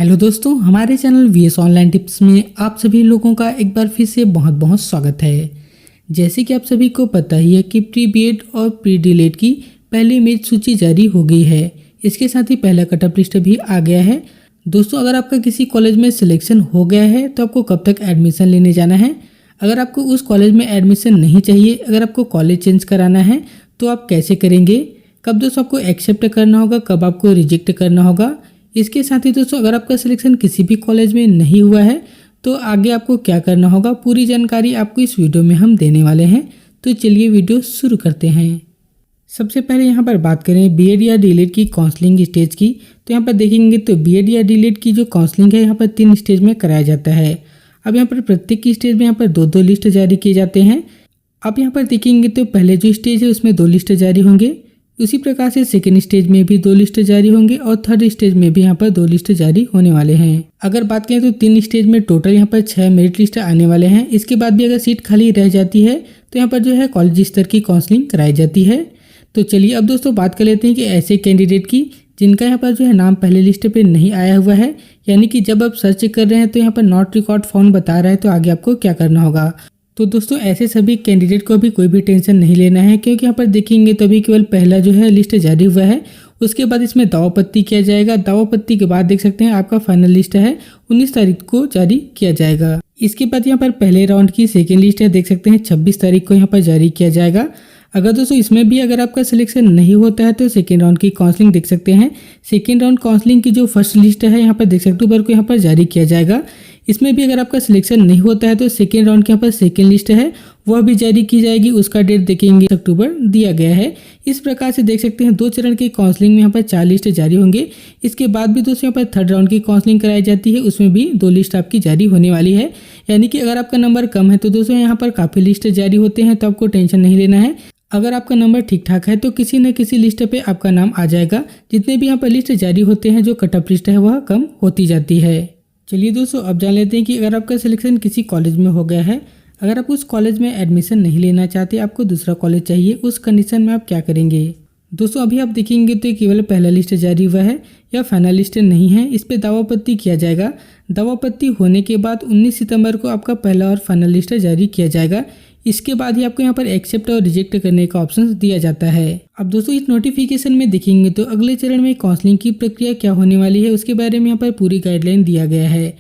Hello दोस्तों, हमारे channel VS online tips में आप सभी लोगों का एक बार फिर से बहुत बहुत स्वागत है। जैसे कि आप सभी को पता ही है कि प्री बीएड और प्री डीएलएड की पहली मेरिट सूची जारी हो गई है। इसके साथ ही पहला कटअप लिस्ट भी आ गया है। दोस्तों, अगर आपका किसी कॉलेज में सिलेक्शन हो गया है तो आपको कब तक एडमिशन लेने जाना है। अगर आपको उस कॉलेज में एडमिशन नहीं चाहिए, अगर आपको कॉलेज चेंज कराना है तो आप कैसे करेंगे, कब दोस्तों आपको एक्सेप्ट करना होगा, कब आपको रिजेक्ट करना होगा। इसके साथ ही दोस्तों, अगर आपका सिलेक्शन किसी भी कॉलेज में नहीं हुआ है तो आगे आपको क्या करना होगा, पूरी जानकारी आपको इस वीडियो में हम देने वाले हैं। तो चलिए वीडियो शुरू करते हैं। सबसे पहले यहाँ पर बात करें बीएड या डीएलएड की काउंसलिंग स्टेज की, तो यहाँ पर देखेंगे तो बीएड या डीएलएड की जो काउंसलिंग है यहाँ पर 3 स्टेज में कराया जाता है। अब यहाँ पर प्रत्येक की स्टेज में यहाँ पर 2-2 लिस्ट जारी किए जाते हैं। अब यहाँ पर देखेंगे तो पहले जो स्टेज है उसमें 2 लिस्ट जारी होंगे। उसी प्रकार से सेकेंड स्टेज में भी 2 लिस्ट जारी होंगे और थर्ड स्टेज में भी यहाँ पर 2 लिस्ट जारी होने वाले हैं। अगर बात करें तो 3 स्टेज में टोटल यहाँ पर 6 मेरिट लिस्ट आने वाले हैं। इसके बाद भी अगर सीट खाली रह जाती है तो यहाँ पर जो है कॉलेज स्तर की काउंसलिंग कराई जाती है। तो चलिए अब दोस्तों बात कर लेते हैं कि ऐसे कैंडिडेट की जिनका यहाँ पर जो है नाम पहले लिस्ट पे नहीं आया हुआ है, यानी कि जब आप सर्च कर रहे हैं तो यहाँ पर नॉट रिकॉर्ड फाउंड बता रहा है, तो आगे आपको क्या करना होगा। तो दोस्तों ऐसे सभी कैंडिडेट को भी कोई भी टेंशन नहीं लेना है, क्योंकि यहाँ पर देखेंगे तो अभी केवल पहला जो है लिस्ट जारी हुआ है। उसके बाद इसमें दावापत्ती किया जाएगा। दावापत्ती के बाद देख सकते हैं आपका फाइनल लिस्ट है 19 तारीख को जारी किया जाएगा। इसके बाद यहाँ पर पहले राउंड की सेकेंड लिस्ट है, देख सकते हैं 26 तारीख को यहाँ पर जारी किया जाएगा। अगर दोस्तों इसमें भी अगर आपका सिलेक्शन नहीं होता है तो सेकेंड राउंड की काउंसलिंग देख सकते हैं। सेकेंड राउंड काउंसलिंग की जो फर्स्ट लिस्ट है यहाँ पर देख सकते अक्टूबर को यहाँ पर जारी किया जाएगा। इसमें भी अगर आपका सिलेक्शन नहीं होता है तो सेकेंड राउंड के यहाँ पर सेकेंड लिस्ट है वह भी जारी की जाएगी। उसका डेट देखेंगे अक्टूबर दिया गया है। इस प्रकार से देख सकते हैं 2 चरण की काउंसलिंग में यहाँ पर 4 लिस्ट जारी होंगे। इसके बाद भी दोस्तों यहाँ पर थर्ड राउंड की काउंसलिंग कराई जाती है, उसमें भी 2 लिस्ट आपकी जारी होने वाली है। यानी कि अगर आपका नंबर कम है तो दोस्तों यहाँ पर काफ़ी लिस्ट जारी होते हैं, तो आपको टेंशन नहीं लेना है। अगर आपका नंबर ठीक ठाक है तो किसी न किसी लिस्ट पे आपका नाम आ जाएगा। जितने भी यहाँ पर लिस्ट जारी होते हैं, जो कटअप लिस्ट है वह कम होती जाती है। चलिए दोस्तों अब जान लेते हैं कि अगर आपका सिलेक्शन किसी कॉलेज में हो गया है, अगर आप उस कॉलेज में एडमिशन नहीं लेना चाहते, आपको दूसरा कॉलेज चाहिए, उस कंडीशन में आप क्या करेंगे। दोस्तों अभी आप देखेंगे तो केवल पहला लिस्ट जारी हुआ है या फाइनल लिस्ट नहीं है, इस पे दावापत्ती किया जाएगा। दावापत्ती होने के बाद 19 सितंबर को आपका पहला और फाइनल लिस्ट जारी किया जाएगा। इसके बाद ही आपको यहाँ पर एक्सेप्ट और रिजेक्ट करने का ऑप्शन दिया जाता है। अब दोस्तों इस नोटिफिकेशन में देखेंगे तो अगले चरण में काउंसलिंग की प्रक्रिया क्या होने वाली है उसके बारे में यहाँ पर पूरी गाइडलाइन दिया गया है।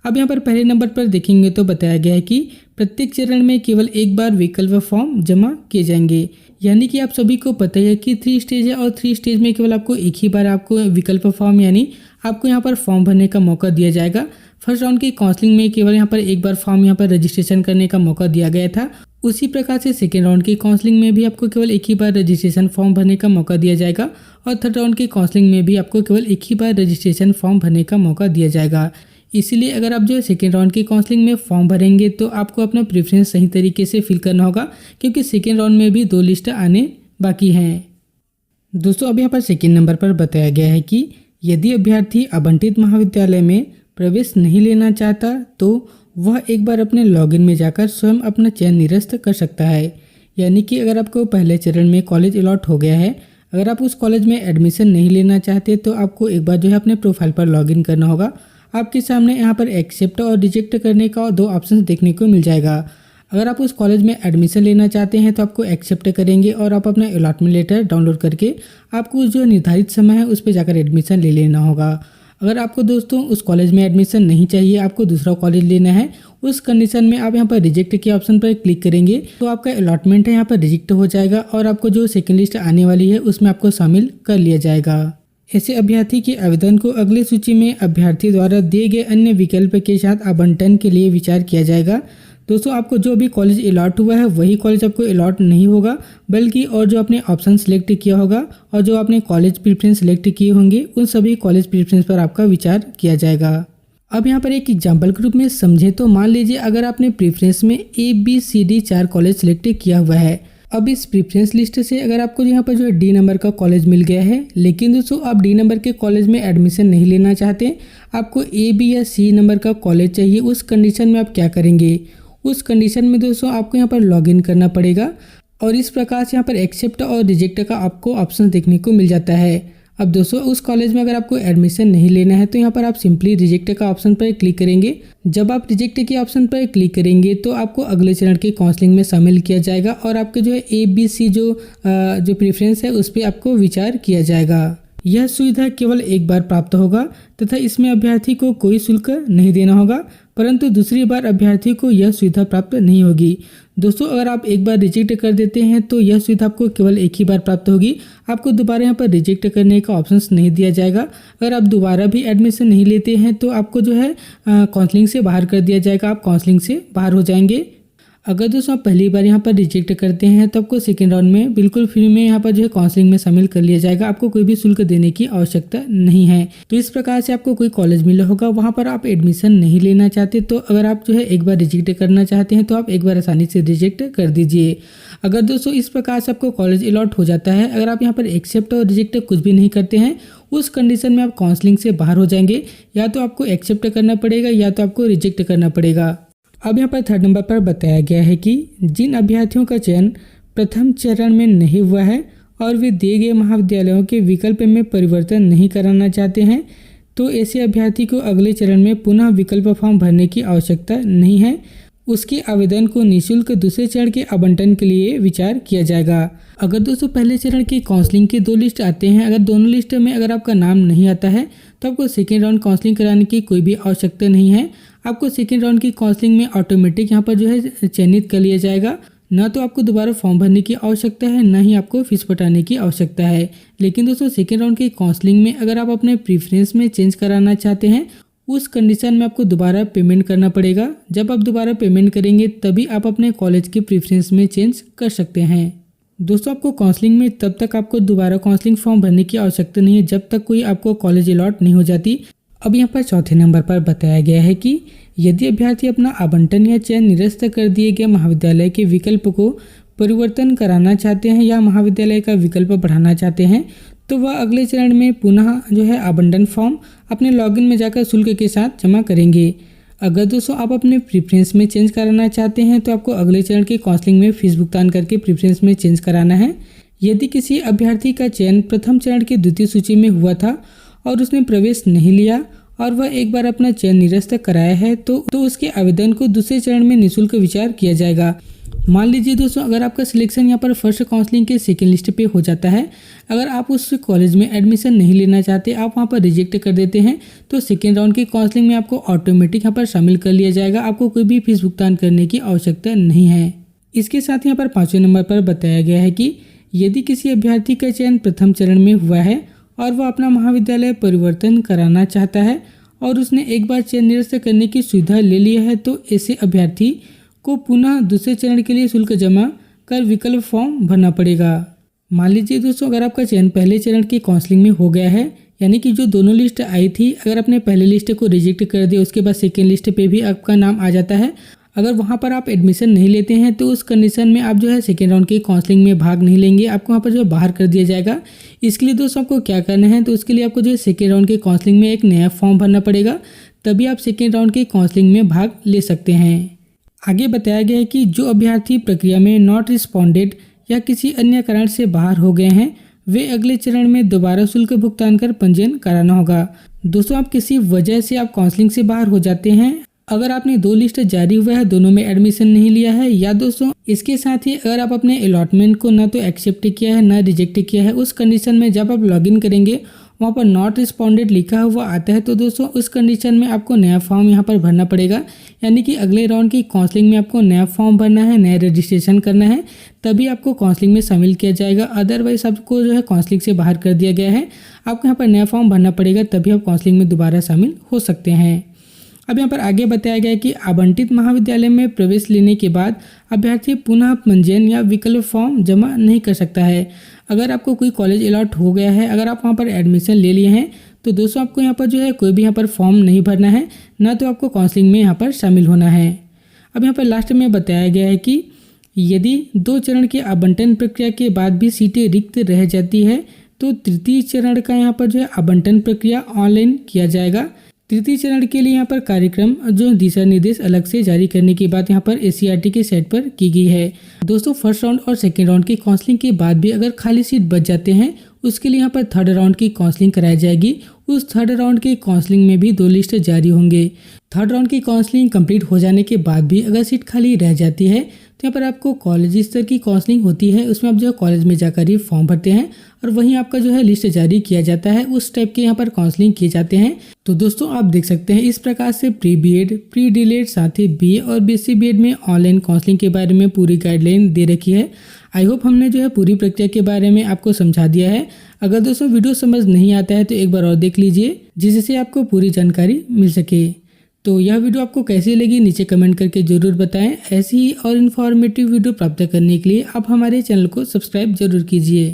अब यहाँ पर पहले नंबर पर देखेंगे तो बताया गया है कि प्रत्येक चरण में केवल एक बार विकल्प फॉर्म जमा किए जाएंगे। यानी कि आप सभी को पता है कि 3 स्टेज है और 3 स्टेज में केवल आपको एक ही बार आपको विकल्प फॉर्म यानी आपको यहाँ पर फॉर्म भरने का मौका दिया जाएगा। फर्स्ट राउंड की काउंसलिंग में केवल यहाँ पर एक बार फॉर्म यहाँ पर रजिस्ट्रेशन करने का मौका दिया गया था। उसी प्रकार से सेकेंड राउंड की काउंसलिंग में भी आपको केवल एक ही बार रजिस्ट्रेशन फॉर्म भरने का मौका दिया जाएगा और थर्ड राउंड की काउंसलिंग में भी आपको केवल एक ही बार रजिस्ट्रेशन फॉर्म भरने का मौका दिया जाएगा। इसीलिए अगर आप जो है सेकेंड राउंड की काउंसलिंग में फॉर्म भरेंगे तो आपको अपना प्रेफरेंस सही तरीके से फिल करना होगा, क्योंकि सेकेंड राउंड में भी 2 लिस्ट आने बाकी हैं। दोस्तों अब यहाँ पर सेकेंड नंबर पर बताया गया है कि यदि अभ्यर्थी आवंटित महाविद्यालय में प्रवेश नहीं लेना चाहता तो वह एक बार अपने लॉगिन में जाकर स्वयं अपना चयन निरस्त कर सकता है। यानी कि अगर आपको पहले चरण में कॉलेज अलॉट हो गया है, अगर आप उस कॉलेज में एडमिशन नहीं लेना चाहते तो आपको एक बार जो है अपने प्रोफाइल पर लॉगिन करना होगा। आपके सामने यहाँ पर एक्सेप्ट और रिजेक्ट करने का 2 ऑप्शन देखने को मिल जाएगा। अगर आप उस कॉलेज में एडमिशन लेना चाहते हैं तो आपको एक्सेप्ट करेंगे और आप अपना अलॉटमेंट लेटर डाउनलोड करके आपको जो निर्धारित समय है उस पर जाकर एडमिशन ले लेना होगा। अगर आपको दोस्तों उस कॉलेज में एडमिशन नहीं चाहिए, आपको दूसरा कॉलेज लेना है, उस कंडीशन में आप यहाँ पर रिजेक्ट के ऑप्शन पर क्लिक करेंगे तो आपका अलॉटमेंट है यहाँ पर रिजेक्ट हो जाएगा और आपको जो सेकेंड लिस्ट आने वाली है उसमें आपको शामिल कर लिया जाएगा। ऐसे अभ्यर्थी के आवेदन को अगली सूची में अभ्यर्थी द्वारा दिए गए अन्य विकल्प के साथ आवंटन के लिए विचार किया जाएगा। दोस्तों आपको जो भी कॉलेज अलॉट हुआ है वही कॉलेज आपको अलॉट नहीं होगा, बल्कि और जो आपने ऑप्शन सेलेक्ट किया होगा और जो आपने कॉलेज प्रेफरेंस सेलेक्ट किए होंगे उन सभी कॉलेज प्रेफरेंस पर आपका विचार किया जाएगा। अब यहाँ पर एक एग्जाम्पल के रूप में समझे तो मान लीजिए अगर आपने प्रेफरेंस में ABCD 4 कॉलेज सेलेक्ट किया हुआ है। अब इस प्रेफरेंस लिस्ट से अगर आपको यहाँ पर जो है D नंबर का कॉलेज मिल गया है, लेकिन दोस्तों आप D नंबर के कॉलेज में एडमिशन नहीं लेना चाहते, आपको A, B या C नंबर का कॉलेज चाहिए, उस कंडीशन में आप क्या करेंगे। उस कंडीशन में दोस्तों आपको यहाँ पर लॉगिन करना पड़ेगा और इस प्रकार से यहाँ पर एक्सेप्ट और रिजेक्ट का आपको ऑप्शन देखने को मिल जाता है। अब दोस्तों उस कॉलेज में अगर आपको एडमिशन नहीं लेना है तो यहाँ पर आप सिंपली रिजेक्ट का ऑप्शन पर क्लिक करेंगे। जब आप रिजेक्ट के ऑप्शन पर क्लिक करेंगे तो आपको अगले चरण की काउंसलिंग में शामिल किया जाएगा और आपके जो है ABC जो प्रेफरेंस है उस पर आपको विचार किया जाएगा। यह सुविधा केवल एक बार प्राप्त होगा तथा इसमें अभ्यर्थी को कोई शुल्क नहीं देना होगा, परंतु दूसरी बार अभ्यर्थी को यह सुविधा प्राप्त नहीं होगी। दोस्तों अगर आप एक बार रिजेक्ट कर देते हैं तो यह सुविधा आपको केवल एक ही बार प्राप्त होगी, आपको दोबारा यहाँ पर रिजेक्ट करने का ऑप्शन नहीं दिया जाएगा। अगर आप दोबारा भी एडमिशन नहीं लेते हैं तो आपको जो है काउंसलिंग से बाहर कर दिया जाएगा, आप काउंसलिंग से बाहर हो जाएंगे। अगर दोस्तों आप पहली बार यहाँ पर रिजेक्ट करते हैं तो आपको सेकेंड राउंड में बिल्कुल फ्री में यहाँ पर जो है काउंसलिंग में शामिल कर लिया जाएगा, आपको कोई भी शुल्क देने की आवश्यकता नहीं है। तो इस प्रकार से आपको कोई कॉलेज मिला होगा, वहाँ पर आप एडमिशन नहीं लेना चाहते तो अगर आप जो है एक बार रिजेक्ट करना चाहते हैं तो आप एक बार आसानी से रिजेक्ट कर दीजिए। अगर दोस्तों इस प्रकार से आपको कॉलेज अलॉट हो जाता है, अगर आप यहाँ पर एक्सेप्ट और रिजेक्ट कुछ भी नहीं करते हैं, उस कंडीशन में आप काउंसलिंग से बाहर हो जाएंगे। या तो आपको एक्सेप्ट करना पड़ेगा या तो आपको रिजेक्ट करना पड़ेगा। अब यहाँ पर थर्ड नंबर पर बताया गया है कि जिन अभ्यर्थियों का चयन प्रथम चरण में नहीं हुआ है और वे दिए गए महाविद्यालयों के विकल्प में परिवर्तन नहीं कराना चाहते हैं तो ऐसे अभ्यर्थी को अगले चरण में पुनः विकल्प फॉर्म भरने की आवश्यकता नहीं है। उसके आवेदन को निःशुल्क दूसरे चरण के आवंटन के लिए विचार किया जाएगा। अगर दोस्तों पहले चरण की काउंसलिंग के 2 लिस्ट आते हैं, अगर दोनों लिस्ट में अगर आपका नाम नहीं आता है तो आपको सेकेंड राउंड काउंसलिंग कराने की कोई भी आवश्यकता नहीं है। आपको सेकेंड राउंड की काउंसलिंग में ऑटोमेटिक यहाँ पर जो है चयनित कर लिया जाएगा। ना तो आपको दोबारा फॉर्म भरने की आवश्यकता है, ना ही आपको फीस पटाने की आवश्यकता है। लेकिन दोस्तों सेकेंड राउंड की काउंसलिंग में अगर आप अपने प्रीफरेंस में चेंज कराना चाहते हैं, उस कंडीशन में आपको दोबारा पेमेंट करना पड़ेगा। जब आप दोबारा पेमेंट करेंगे तभी आप अपने कॉलेज के प्रीफरेंस में चेंज कर सकते हैं। दोस्तों आपको काउंसलिंग में तब तक आपको दोबारा काउंसलिंग फॉर्म भरने की आवश्यकता नहीं है जब तक कोई आपको कॉलेज अलॉट नहीं हो जाती। अब यहाँ पर चौथे नंबर पर बताया गया है कि यदि अभ्यर्थी अपना आवंटन या चयन निरस्त कर दिए गए महाविद्यालय के विकल्प को परिवर्तन कराना चाहते हैं या महाविद्यालय का विकल्प बढ़ाना चाहते हैं तो वह अगले चरण में पुनः जो है आवंटन फॉर्म अपने लॉगिन में जाकर शुल्क के साथ जमा करेंगे। अगर दोस्तों आप अपने प्रीफरेंस में चेंज कराना चाहते हैं तो आपको अगले चरण की काउंसलिंग में फीस भुगतान करके प्रीफरेंस में चेंज कराना है। यदि किसी अभ्यर्थी का चयन प्रथम चरण की द्वितीय सूची में हुआ था और उसने प्रवेश नहीं लिया और वह एक बार अपना चयन निरस्त कराया है तो उसके आवेदन को दूसरे चरण में निःशुल्क विचार किया जाएगा। मान लीजिए दोस्तों अगर आपका सिलेक्शन यहाँ पर फर्स्ट काउंसलिंग के सेकेंड लिस्ट पे हो जाता है, अगर आप उस कॉलेज में एडमिशन नहीं लेना चाहते, आप वहाँ पर रिजेक्ट कर देते हैं तो सेकेंड राउंड की काउंसलिंग में आपको ऑटोमेटिक यहाँ पर शामिल कर लिया जाएगा, आपको कोई भी फीस भुगतान करने की आवश्यकता नहीं है। इसके साथ यहाँ पर 5वें नंबर पर बताया गया है कि यदि किसी अभ्यर्थी का चयन प्रथम चरण में हुआ है और वह अपना महाविद्यालय परिवर्तन कराना चाहता है और उसने एक बार चयन निरस्त करने की सुविधा ले लिया है तो ऐसे अभ्यर्थी को पुनः दूसरे चरण के लिए शुल्क जमा कर विकल्प फॉर्म भरना पड़ेगा। मान लीजिए दोस्तों अगर आपका चयन पहले चरण की काउंसलिंग में हो गया है, यानी कि जो दोनों लिस्ट आई थी, अगर आपने पहले लिस्ट को रिजेक्ट कर दिया उसके बाद सेकेंड लिस्ट पे भी आपका नाम आ जाता है, अगर वहाँ पर आप एडमिशन नहीं लेते हैं तो उस कंडीशन में आप जो है सेकेंड राउंड की काउंसलिंग में भाग नहीं लेंगे, आपको वहाँ पर जो है बाहर कर दिया जाएगा। इसके लिए दोस्तों आपको क्या करना है, तो उसके लिए आपको जो है सेकेंड राउंड की काउंसलिंग में एक नया फॉर्म भरना पड़ेगा, तभी आप सेकेंड राउंड की काउंसलिंग में भाग ले सकते हैं। आगे बताया गया है कि जो अभ्यर्थी प्रक्रिया में नॉट रिस्पॉन्डेड या किसी अन्य कारण से बाहर हो गए हैं वे अगले चरण में दोबारा शुल्क भुगतान कर पंजीयन कराना होगा। दोस्तों आप किसी वजह से आप काउंसलिंग से बाहर हो जाते हैं, अगर आपने 2 लिस्ट जारी हुआ है, दोनों में एडमिशन नहीं लिया है, या दोस्तों इसके साथ ही अगर आप अपने अलॉटमेंट को ना तो एक्सेप्ट किया है ना रिजेक्ट किया है, उस कंडीशन में जब आप लॉगिन करेंगे वहाँ पर नॉट रिस्पॉन्डेड लिखा हुआ आता है तो दोस्तों उस कंडीशन में आपको नया फॉर्म यहाँ पर भरना पड़ेगा, यानी कि अगले राउंड की काउंसलिंग में आपको नया फॉर्म भरना है, नया रजिस्ट्रेशन करना है, तभी आपको काउंसलिंग में शामिल किया जाएगा। अदरवाइज आपको जो है काउंसलिंग से बाहर कर दिया गया है, आपको यहाँ पर नया फॉर्म भरना पड़ेगा, तभी आप काउंसलिंग में दोबारा शामिल हो सकते हैं। अब यहाँ पर आगे बताया गया है कि आवंटित महाविद्यालय में प्रवेश लेने के बाद अभ्यर्थी पुनः पंजीयन या विकल्प फॉर्म जमा नहीं कर सकता है। अगर आपको कोई कॉलेज अलॉट हो गया है, अगर आप वहाँ पर एडमिशन ले लिए हैं तो दोस्तों आपको यहाँ पर जो है कोई भी यहाँ पर फॉर्म नहीं भरना है, ना तो आपको काउंसलिंग में यहाँ पर शामिल होना है। अब यहाँ पर लास्ट में बताया गया है कि यदि 2 चरण के आवंटन प्रक्रिया के बाद भी सीटें रिक्त रह जाती है तो तृतीय चरण का यहाँ पर जो है आवंटन प्रक्रिया ऑनलाइन किया जाएगा। तृतीय चरण के लिए यहाँ पर कार्यक्रम जो दिशा निर्देश अलग से जारी करने की बात यहाँ पर ACERT के साइट पर की गई है। दोस्तों फर्स्ट राउंड और सेकेंड राउंड की काउंसलिंग के बाद भी अगर खाली सीट बच जाते हैं उसके लिए यहाँ पर थर्ड राउंड की काउंसलिंग कराई जाएगी। उस थर्ड राउंड के काउंसलिंग में भी 2 लिस्ट जारी होंगे। थर्ड राउंड की काउंसलिंग कंप्लीट हो जाने के बाद भी अगर सीट खाली रह जाती है तो यहाँ पर आपको कॉलेज स्तर की काउंसलिंग होती है, उसमें आप जो है कॉलेज में जाकर ही फॉर्म भरते हैं और वहीं आपका जो है लिस्ट जारी किया जाता है। उस टाइप के यहाँ पर काउंसलिंग किए जाते हैं। तो दोस्तों आप देख सकते हैं इस प्रकार से प्री बीएड, प्री डीएलएड साथ ही बीए और बीएससी बीएड में ऑनलाइन काउंसलिंग के बारे में पूरी गाइडलाइन दे रखी है। आई होप हमने जो है पूरी प्रक्रिया के बारे में आपको समझा दिया है। अगर दोस्तों वीडियो समझ नहीं आता है तो एक बार और देख लीजिए, जिससे आपको पूरी जानकारी मिल सके। तो यह वीडियो आपको कैसी लगी नीचे कमेंट करके जरूर बताएं। ऐसी ही और इन्फॉर्मेटिव वीडियो प्राप्त करने के लिए आप हमारे चैनल को सब्सक्राइब जरूर कीजिए।